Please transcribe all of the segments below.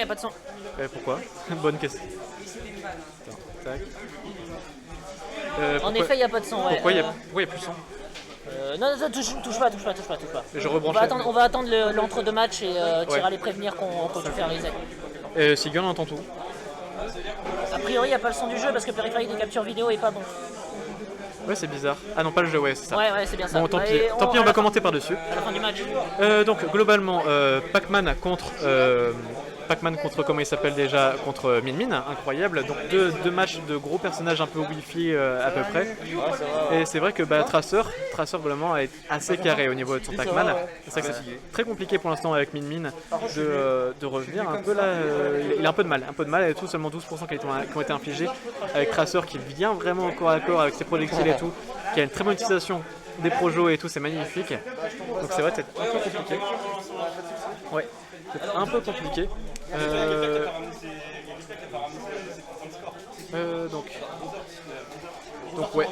a pas de son. Pourquoi? Bonne question. Attends, tac. En effet, il n'y a pas de son. Ouais. Pourquoi il y a plus de son? Non, touche pas. Je rebranche. On va attendre l'entre-deux matchs et Tira les prévenir quand tu fais un reset. Sigan entend tout. A priori, il n'y a pas le son du jeu parce que le périphérique de capture vidéo est pas bon. Ouais, c'est bizarre. Ah non, pas le jeu, ouais, c'est ça. Ouais, c'est bien ça. Bon, tant pis, on va commenter par-dessus. À la fin du match. Donc, globalement, Pac-Man contre comment il s'appelle déjà, contre Min Min, incroyable. Donc deux matchs de gros personnages un peu Wi-Fi à peu près. Et c'est vrai que Tracer globalement est assez carré au niveau de son Pac-Man. C'est vrai que c'est très compliqué pour l'instant avec Min Min de revenir un peu là. Il a un peu de mal et tout, seulement 12% qui ont été infligés. Avec Tracer qui vient vraiment au corps à corps avec ses projectiles et tout, qui a une très bonne utilisation des projos et tout, c'est magnifique. Donc c'est vrai que c'est un peu compliqué. Ouais, c'est un peu compliqué. Donc ouais,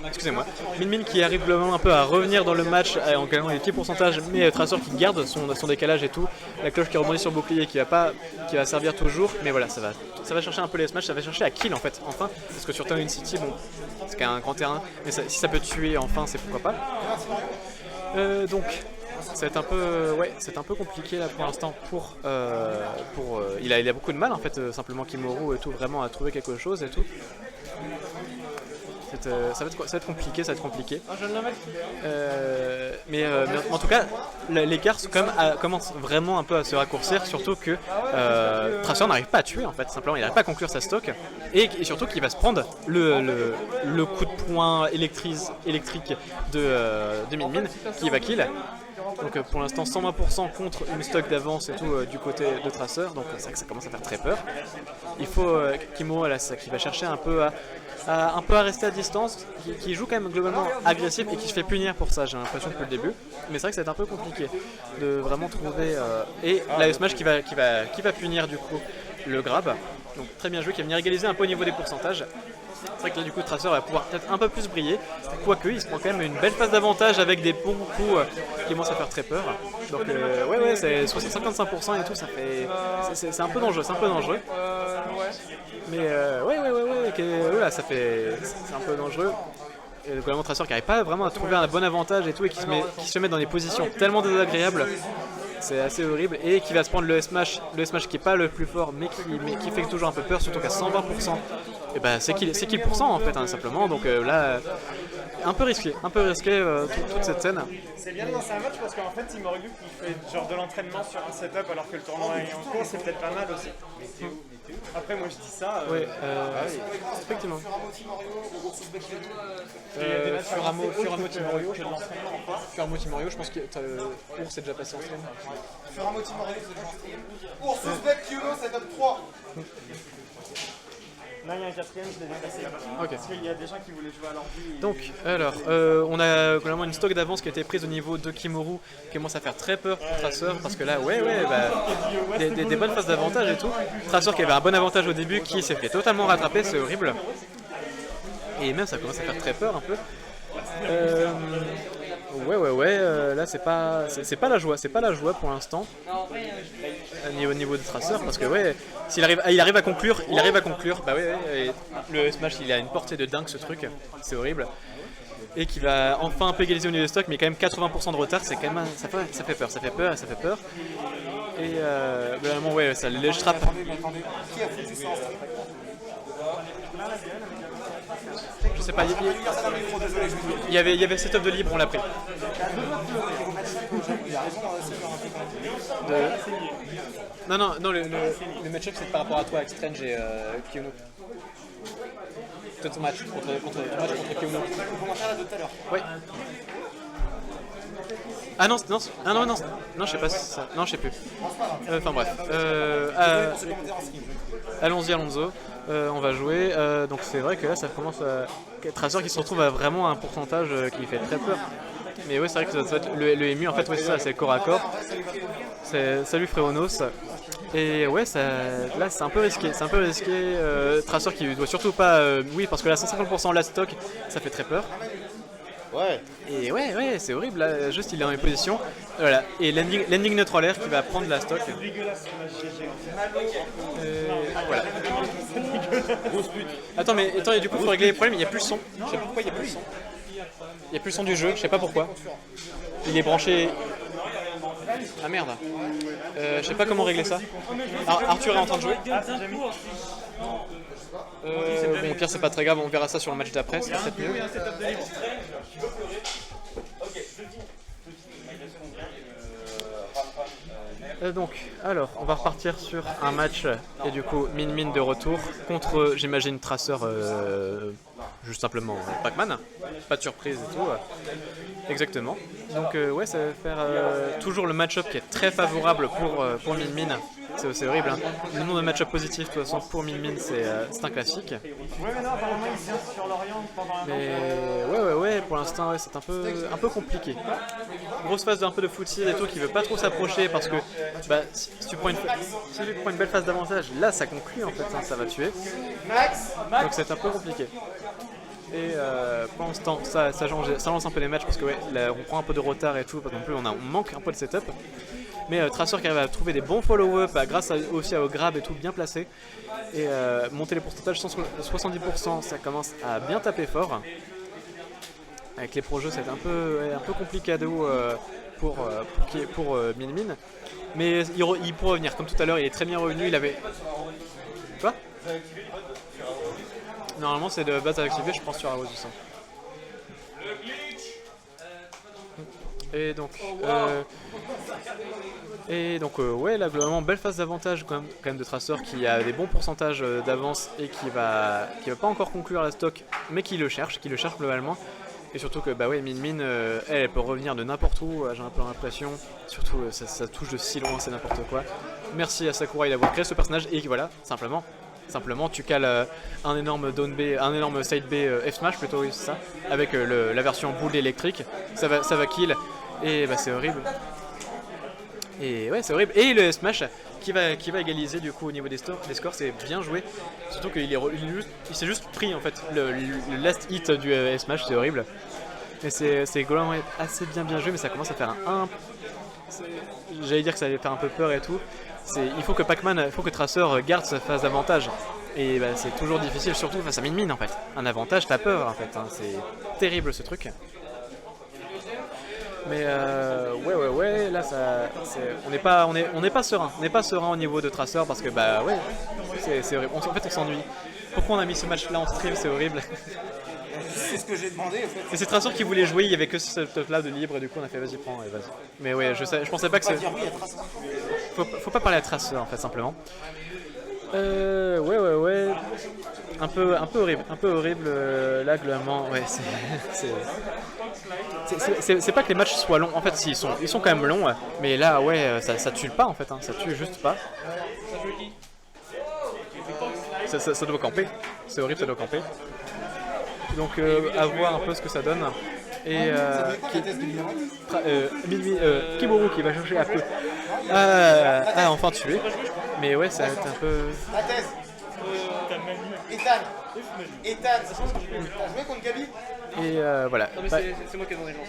excusez-moi. Min Min qui arrive globalement un peu à revenir dans le match en gagnant des petits pourcentages, mais Tracer qui garde son décalage et tout. La cloche qui rebondit sur le bouclier qui va servir toujours, mais voilà, ça va chercher un peu les smash, ça va chercher à kill en fait, enfin, parce que sur Town City, bon, c'est quand même un grand terrain, mais si ça peut tuer enfin, c'est pourquoi pas. Donc c'est un peu compliqué là pour l'instant il a beaucoup de mal en fait simplement Kimoru et tout vraiment à trouver quelque chose et tout. Ça va être compliqué. Mais en tout cas, l'écart commence vraiment un peu à se raccourcir, surtout que Tracer n'arrive pas à tuer en fait, simplement il n'arrive pas à conclure sa stock et surtout qu'il va se prendre le coup de poing électrique de Min Min qui va kill. Donc pour l'instant 120% contre une stock d'avance et tout du côté de Tracer, donc c'est vrai que ça commence à faire très peur. Il faut Kimoru qui va chercher un peu à rester à distance, qui joue quand même globalement agressif et qui se fait punir pour ça, j'ai l'impression depuis le début. Mais c'est vrai que c'est un peu compliqué de vraiment trouver et la smash qui va punir du coup le grab. Donc très bien joué, qui va venir égaliser un peu au niveau des pourcentages. C'est vrai que là du coup Tracer va pouvoir peut-être un peu plus briller, quoique il se prend quand même une belle phase d'avantage avec des bons coups qui commencent à faire très peur. Donc ouais c'est 55% et tout, c'est un peu dangereux, Mais là ça fait, c'est un peu dangereux. Et le globalement Tracer qui n'arrive pas vraiment à trouver un bon avantage et tout et qui se met dans des positions tellement désagréables. C'est assez horrible et qui va se prendre le S-Smash qui est pas le plus fort mais qui fait toujours un peu peur, surtout qu'à 120%. Et c'est kill % en fait simplement, donc là un peu risqué toute cette scène. C'est bien de lancer un match parce qu'en fait Kimoru qui fait genre de l'entraînement sur un setup alors que le tournoi est en cours, c'est peut-être pas mal aussi. Après moi je dis ça. Effectivement. Furamo Timorio, je pense que Ours est déjà passé en stream. Furamo Timorio, c'est déjà en stream. Ours, Ouzbek, Kyuno, setup 3. Là il y a un quatrième, je l'ai dépassé. Ok. Parce qu'il y a des gens qui voulaient jouer à l'ordi. Donc, alors, on a vraiment une stock d'avance qui a été prise au niveau de Kimoru, qui commence à faire très peur pour Tracer, parce que là, des bonnes phases d'avantage et tout. Tracer qui avait un bon avantage au début, qui s'est fait totalement rattraper, c'est horrible. Et même ça commence à faire très peur un peu. Là c'est pas la joie pour l'instant au niveau de Tracer, parce que il arrive à conclure, le Smash il a une portée de dingue ce truc, c'est horrible. Et qui va enfin un peu égaliser au niveau de stock, mais quand même 80% de retard, c'est quand même ça fait peur. Et vraiment ça les trappe. Qui a foutu ça en stream ? Je sais pas, il y avait setup de libre, on l'a pris. Non, le match-up c'est par rapport à toi avec Strange et Kyono. Ton match contre Kyono. Ouais. Ah non, je sais pas si ça. Non, je sais plus. Enfin bref. Allons-y, Alonso. On va jouer. Donc c'est vrai que là, ça commence à. Tracer qui se retrouve à vraiment un pourcentage qui fait très peur. Mais ouais, c'est vrai que ça va être le EMU. En fait, c'est ça, c'est le corps à corps. Salut Fréonos. Et ouais, là c'est un peu risqué. Tracer qui doit surtout pas. Parce que là, 150% last stock, ça fait très peur. Ouais. Et ouais, c'est horrible, là, juste il est dans les positions, Voilà, et landing neutral air qui va prendre la stock. C'est dégueulasse ce match GG. Voilà. Attends, mais attends, et du coup, il faut régler les problèmes. Il n'y a plus le son. Je sais pas pourquoi il n'y a plus le son. Il n'y a plus le son du jeu, je sais pas pourquoi. Il est branché. Ah merde. Je sais pas comment régler ça. Arthur est en train de jouer. Bon, au pire, c'est pas très grave, on verra ça sur le match d'après, c'est peut-être mieux. Donc, alors, on va repartir sur un match, et du coup, Min de retour, contre, j'imagine, Tracer, juste simplement Pac-Man, pas de surprise et tout. Exactement. Donc, ouais, ça va faire toujours le match-up qui est très favorable pour Min. C'est horrible, hein. Le nombre de match-up positifs, de toute façon, pour Min, c'est un classique. Ouais, mais non, apparemment, il vient sur l'Orient pendant un Mais ouais, pour l'instant, ouais, c'est un peu compliqué. Grosse phase d'un peu de footsie et tout qui veut pas trop s'approcher parce que bah, si tu prends une belle phase d'avantage, là ça conclut en fait, hein, ça va tuer. Donc c'est un peu compliqué. Et pour l'instant, ça lance un peu les matchs parce que ouais, là, on prend un peu de retard et tout, pas non plus, on manque un peu de setup. Mais Tracer qui arrive à trouver des bons follow-up grâce aussi au grab et tout bien placé. Et monter les pourcentages 70%, ça commence à bien taper fort. Avec les pro-jeux, c'est un peu compliqué pour Min. Mais il pourrait revenir, comme tout à l'heure, il est très bien revenu. Il avait. Quoi? Normalement, c'est de base à activer, je pense, sur la Rose du sang. Et donc, ouais, là, globalement, belle phase d'avantage quand même de Tracer qui a des bons pourcentages d'avance et qui va pas encore conclure la stock, mais qui le cherche globalement. Et surtout que, bah ouais, Min, elle peut revenir de n'importe où, j'ai un peu l'impression. Surtout, ça touche de si loin, c'est n'importe quoi. Merci à Sakurai d'avoir créé ce personnage et voilà, simplement tu cales un énorme down B, un énorme side B F smash plutôt, oui, c'est ça, avec la version boule électrique, ça va kill et bah c'est horrible. Et ouais, c'est horrible. Et le smash qui va égaliser du coup au niveau des scores, c'est bien joué. Surtout qu'il s'est juste pris en fait le last hit du smash, c'est horrible. Mais c'est globalement assez bien joué, mais ça commence à faire un. J'allais dire que ça allait faire un peu peur et tout. Il faut que Tracer garde sa phase d'avantage. Et bah, c'est toujours difficile, surtout face à Min en fait. Un avantage, t'as peur en fait. Hein. C'est terrible ce truc. Mais ouais, là on n'est pas serein, au niveau de Tracer parce que bah ouais, c'est horrible. En fait, on s'ennuie. Pourquoi on a mis ce match-là en stream, c'est horrible. C'est ce que j'ai demandé en fait. Et c'est Tracer qui voulait jouer, il y avait que ce stuff-là de libre et du coup on a fait vas-y prends et vas-y. Mais ouais, je pensais pas que c'est. Faut pas parler à Tracer en fait simplement. Ouais. Un peu horrible là globalement. Ouais, c'est pas que les matchs soient longs, en fait ils sont quand même longs, mais là ouais ça tue pas en fait, hein, ça tue juste pas. Ça doit camper, c'est horrible, ça doit camper. Donc à voir un peu ce que ça donne. Et Kimuru qui va chercher un peu à enfin tuer. Mais ouais, ça va être un peu. Ethan, t'as joué contre Gabi? Et voilà. Non mais c'est moi qui ai demandé de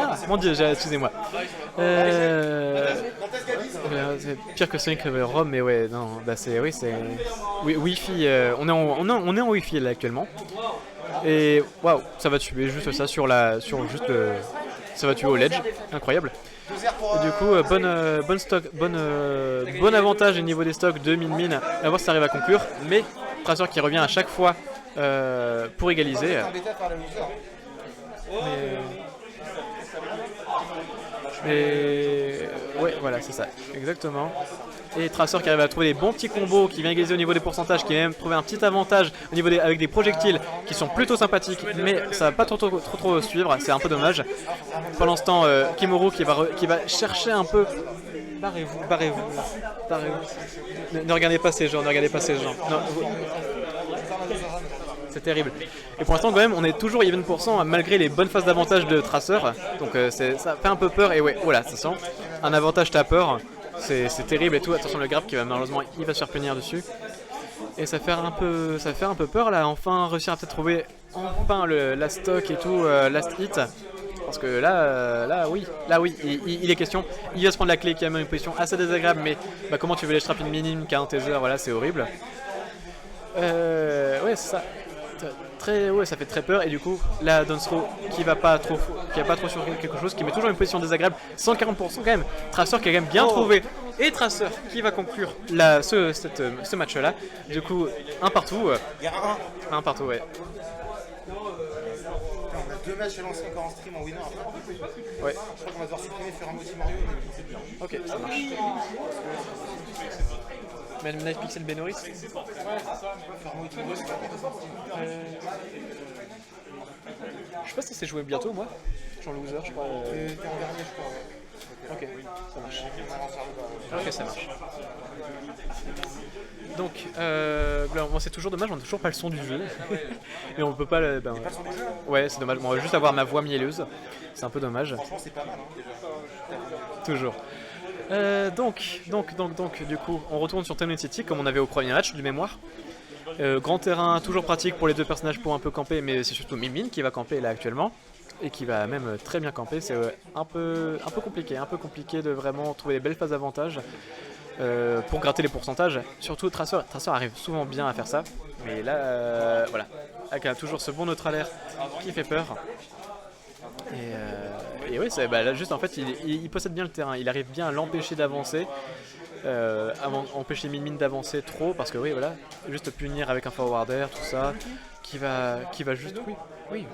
lancer. Mon dieu, excusez-moi. C'est pire que Sonic Rome, mais ouais, non, bah c'est Wi-Fi. On est en Wi-Fi là actuellement. Et waouh, ça va tuer juste ça ça va tuer au ledge, incroyable. Et du coup, bon avantage au niveau des stocks de Min. À voir si ça arrive à conclure, mais Tracer qui revient à chaque fois pour égaliser. Mais ouais, voilà, c'est ça, exactement. Et Tracer qui arrive à trouver des bons petits combos, qui vient égaliser au niveau des pourcentages, qui vient même trouver un petit avantage au niveau avec des projectiles qui sont plutôt sympathiques, mais ça va pas trop suivre, c'est un peu dommage. Pendant ce temps, Kimuru qui va chercher un peu. Barrez-vous. Ne regardez pas ces gens, Non, c'est terrible. Et pour l'instant, quand même, on est toujours even % malgré les bonnes phases d'avantage de Tracer. Donc ça fait un peu peur. Et ouais, voilà, ça sent. Un avantage tapeur, c'est terrible et tout. Attention, le grab qui va malheureusement, il va se faire punir dessus. Et ça fait un peu peur là. Enfin, réussir à peut-être trouver la stock et tout, last hit. Parce que là oui, il est question. Il va se prendre la clé qui a même une position assez désagréable, mais bah, comment tu veux les strap une minime qu'à un taser, voilà, c'est horrible. Ouais, c'est ça. Ouais, ça fait très peur, et du coup, là, Donsro qui va pas trop sur quelque chose, qui met toujours une position désagréable, 140% quand même. Tracer qui a quand même bien trouvé, et Tracer qui va conclure ce match-là. Du coup, un partout. Un partout, ouais. On a 2 matchs à lancer encore en stream en winner après. Ouais. Je crois qu'on va devoir supprimer faire un multi Mario. Ok, ça marche. Même Knife Pixel Benoris. Je sais pas si c'est joué bientôt, moi. Jean Loser, je crois. T'es en dernier, je crois. Ok, ça marche. Ok, ça marche. Donc, bon, c'est toujours dommage, on n'a toujours pas le son du jeu. Mais on peut pas le. Ben, ouais, c'est dommage. Bon, on va juste avoir ma voix mielleuse. C'est un peu dommage. Franchement, c'est pas mal, hein, déjà. Toujours. Donc, du coup, on retourne sur Tenon City comme on avait au premier match de mémoire. Grand terrain, toujours pratique pour les deux personnages pour un peu camper, mais c'est surtout Min qui va camper là actuellement et qui va même très bien camper. C'est un peu compliqué de vraiment trouver les belles phases d'avantage pour gratter les pourcentages. Surtout Tracer arrive souvent bien à faire ça, mais là, voilà, avec toujours ce bon neutral-air qui fait peur. Et oui, bah, là, juste en fait, il possède bien le terrain, il arrive bien à l'empêcher d'avancer, empêcher Min d'avancer trop, parce que oui, voilà, juste punir avec un forwarder, tout ça, qui va juste, oui,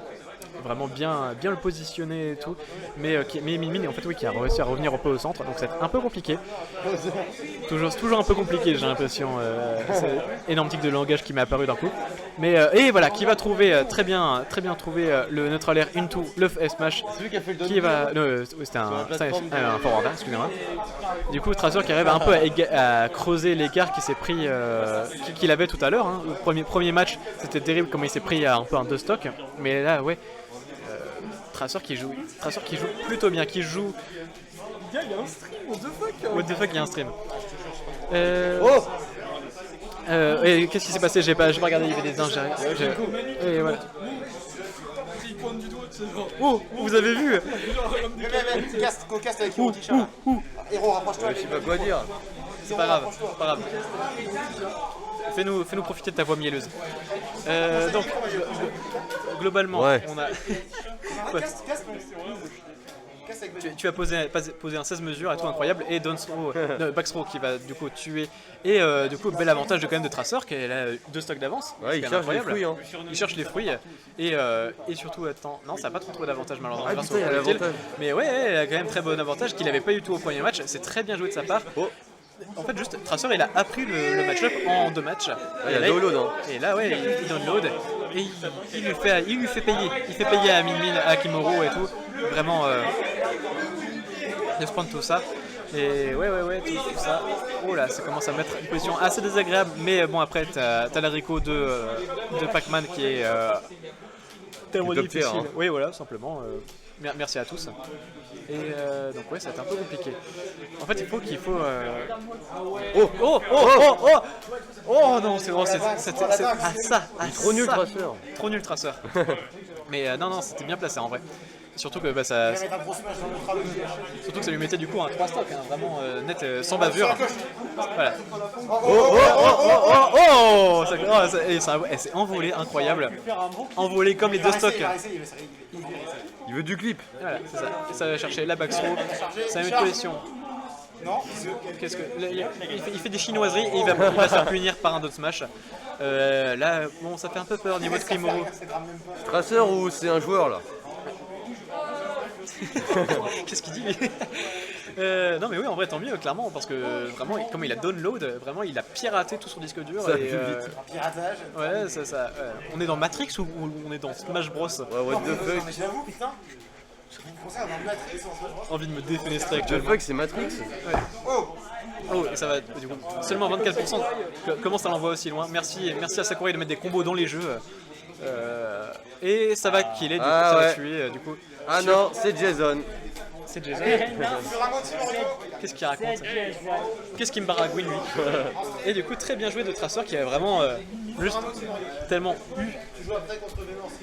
vraiment bien le positionner et tout, mais Min en fait oui, qui a réussi à revenir un peu au centre, donc c'est un peu compliqué, toujours un peu compliqué, j'ai l'impression, c'est énorme tic de langage qui m'est apparu d'un coup, mais et voilà, qui va trouver très bien trouver le neutral air into le S-Smash, qui va, c'était un forwarder, excusez-moi. Du coup Tracer qui arrive un peu à creuser l'écart qui s'est pris, qu'il avait tout à l'heure, hein. Le premier match, c'était terrible comment il s'est pris un peu un deux stock, mais là ouais. Tracer qui joue plutôt bien, qui joue. Il y a un stream, what the fuck, il y a un stream. Et qu'est-ce qui s'est passé? J'ai pas regardé, il y avait des dingues. Et voilà. Oh, vous avez vu? Cocaste avec Hiro Tisha. Hiro, rapproche-toi. Je sais pas quoi dire. C'est pas grave, Fais-nous profiter de ta voix mielleuse. Donc, globalement, ouais. On a. Tu as posé un 16 mesures et tout incroyable, et Backthrow qui va du coup tuer, et du coup bel avantage quand même de Tracer qui a 2 stocks d'avance. Ouais, il cherche les fruits, hein. Il cherche les fruits, et surtout, attends, non, ça n'a pas trop d'avantage malheureusement. Ah putain, il y a l'avantage. Mais ouais, il a quand même très bon avantage qu'il n'avait pas du tout au premier match, c'est très bien joué de sa part. Oh. En fait, juste Tracer il a appris le match-up en 2 matchs. Il y a download, hein. Et là, ouais, il download et il lui fait payer. Il fait payer à Min, à Kimuro et tout. Vraiment, il se prend tout ça. Et ouais, tout ça. Oh là, ça commence à mettre une position assez désagréable. Mais bon, après, t'as l'haricot de Pac-Man qui est tellement difficile. Hein. Oui, voilà, simplement. Merci à tous. Et donc ouais, ça va être un peu compliqué. En fait, il faut. Oh non, c'est bon, trop nul Tracer. Trop nul Tracer. Mais non, c'était bien placé en vrai. Surtout que bah, ça. Surtout que ça lui mettait du coup un 3 stock, hein, vraiment net, sans bavure. Voilà. Elle s'est envolée, incroyable. Envolée comme les 2 stocks. Il veut du clip. Voilà, c'est ça. Et ça va chercher la backthrow. Ça va mettre position. Non. Il fait des chinoiseries et il va se faire punir par un autre smash. Là, bon, ça fait un peu peur au niveau de Kimuro. Tracer ou c'est un joueur là? Qu'est-ce qu'il dit lui? Non mais oui, en vrai tant mieux, clairement, parce que vraiment comme il a download, vraiment il a piraté tout son disque dur. Ça et, Piratage. ouais, c'est ça. On est dans Matrix ou on est dans Smash Bros? Ouais, what the fuck. Mais j'avoue, putain. Je pensais à dans Matrix en Smash Bros. Envie de me défenestrer What the actuellement. fuck, c'est Matrix. Oh, et ça va du coup seulement 24%. Comment ça l'envoie aussi loin? Merci à Sakurai de mettre des combos dans les jeux. Et ça va killer, du coup ça va tuer du coup. Ah non, c'est Jason. C'est Jason. Qu'est-ce qu'il raconte? Qu'est-ce qu'il me baragouine lui? Et du coup très bien joué de Tracer qui avait vraiment juste tellement eu. Tu joues après contre Vénance.